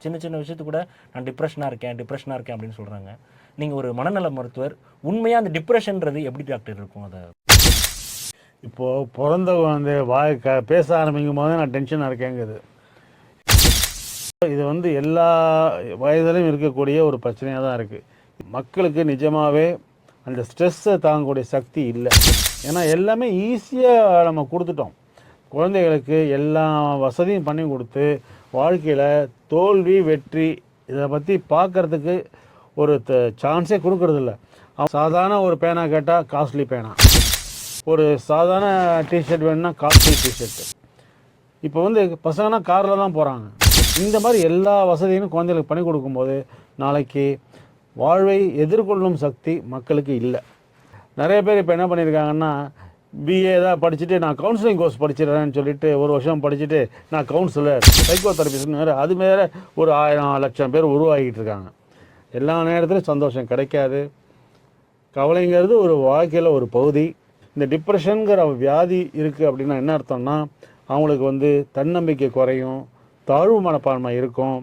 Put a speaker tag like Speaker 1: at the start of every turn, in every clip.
Speaker 1: சின்ன சின்ன விஷயத்துக்கு கூட நான் டிப்ரெஷனாக இருக்கேன் அப்படின்னு சொல்கிறாங்க. நீங்கள் ஒரு மனநல மருத்துவர், உண்மையாக அந்த டிப்ரெஷன்றது எப்படி டாக்டர் இருக்கும்? அதை
Speaker 2: இப்போது பிறந்த குழந்தை பேச ஆரம்பிக்கும் போது நான் டென்ஷனாக இருக்கேங்குது. இது வந்து எல்லா வயதிலையும் இருக்கக்கூடிய ஒரு பிரச்சனையாக தான் இருக்குது. மக்களுக்கு நிஜமாகவே அந்த ஸ்ட்ரெஸ்ஸை தாங்கக்கூடிய சக்தி இல்லை. ஏன்னா எல்லாமே ஈஸியாக நம்ம கொடுத்துட்டோம். குழந்தைகளுக்கு எல்லா வசதியும் பண்ணி கொடுத்து வாழ்க்கையில் தோல்வி வெற்றி இதை பற்றி பார்க்குறதுக்கு ஒரு சான்ஸே கொடுக்கறதில்ல. சாதாரண ஒரு பேனா கேட்டால் காஸ்ட்லி பேனா, ஒரு சாதாரண டிஷர்ட் வேணும்னா காஸ்ட்லி டிஷர்ட்டு. இப்போ வந்து பசங்கன்னா காரில் தான் போகிறாங்க. இந்த மாதிரி எல்லா வசதியும் குழந்தைகளுக்கு பண்ணி கொடுக்கும்போது நாளைக்கு வாழ்வை எதிர்கொள்ளும் சக்தி மக்களுக்கு இல்லை. நிறைய பேர் இப்போ என்ன பண்ணியிருக்காங்கன்னா, பிஏ தான் படிச்சுட்டு நான் கவுன்சிலிங் கோர்ஸ் படிச்சிடறேன்னு சொல்லிட்டு ஒரு வருஷம் படிச்சுட்டு நான் கவுன்சிலர் சைக்கோ தெரபிஸ்ட்னு வேறு அது மேலே ஒரு 1000 லட்சம் பேர் உருவாகிட்டு இருக்காங்க. எல்லா நேரத்திலும் சந்தோஷம் கிடைக்காது. கவலைங்கிறது ஒரு வாழ்க்கையில் ஒரு பகுதி. இந்த டிப்ரெஷனுங்கிற வியாதி இருக்குது அப்படின்னா என்ன அர்த்தம்னா, அவங்களுக்கு வந்து தன்னம்பிக்கை குறையும், தாழ்வு மனப்பான்மை இருக்கும்,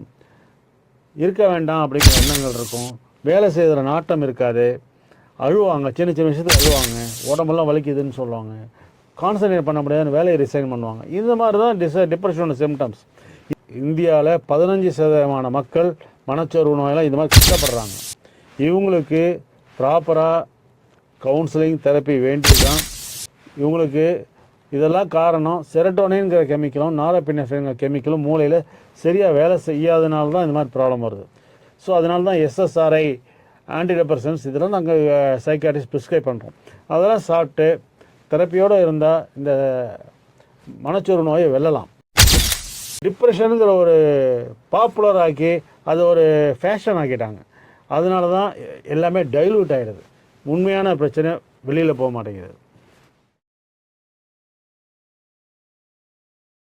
Speaker 2: இருக்க வேண்டாம் அப்படிங்கிற எண்ணங்கள் இருக்கும், வேலை செய்கிற நாட்டம் இருக்காது, அழுவாங்க, சின்ன சின்ன விஷயத்துக்கு அழுவாங்க, உடம்பெல்லாம் வலிக்குதுன்னு சொல்லுவாங்க, கான்சன்ட்ரேட் பண்ண முடியாதுன்னு வேலையை ரிசைன் பண்ணுவாங்க. இந்த மாதிரி தான் டிப்ரெஷனோட சிம்டம்ஸ். இந்தியாவில் 15% மக்கள் மனச்சோர்வு நோயெல்லாம் இந்த மாதிரி கஷ்டப்படுறாங்க. இவங்களுக்கு ப்ராப்பராக கவுன்சிலிங் தெரப்பி வேண்டியது தான். இவங்களுக்கு இதெல்லாம் காரணம் செரட்டோனின்கிற கெமிக்கலும் நாரபினெஃப்ரின்கிற கெமிக்கலும் மூளையில் சரியாக வேலை செய்யாதனால தான் இந்த மாதிரி ப்ராப்ளம் வருது. ஸோ அதனால தான் SSRI ஆன்டிடிப்ரெசன்ஸ் இதெல்லாம் நாங்கள் சைக்காட்ரிஸ்ட் ப்ரிஸ்கிரைப் பண்ணுறோம். அதெல்லாம் சாப்பிட்டு தெரப்பியோடு இருந்தால் இந்த மனச்சோர்வு நோயை வெல்லலாம். டிப்ரெஷனுங்கிற ஒரு பாப்புலர் ஆக்கி அது ஒரு ஃபேஷன் ஆக்கிட்டாங்க. அதனால தான் எல்லாமே டைல்யூட் ஆகிடுது. உண்மையான பிரச்சனை வெளியில் போக மாட்டேங்குது.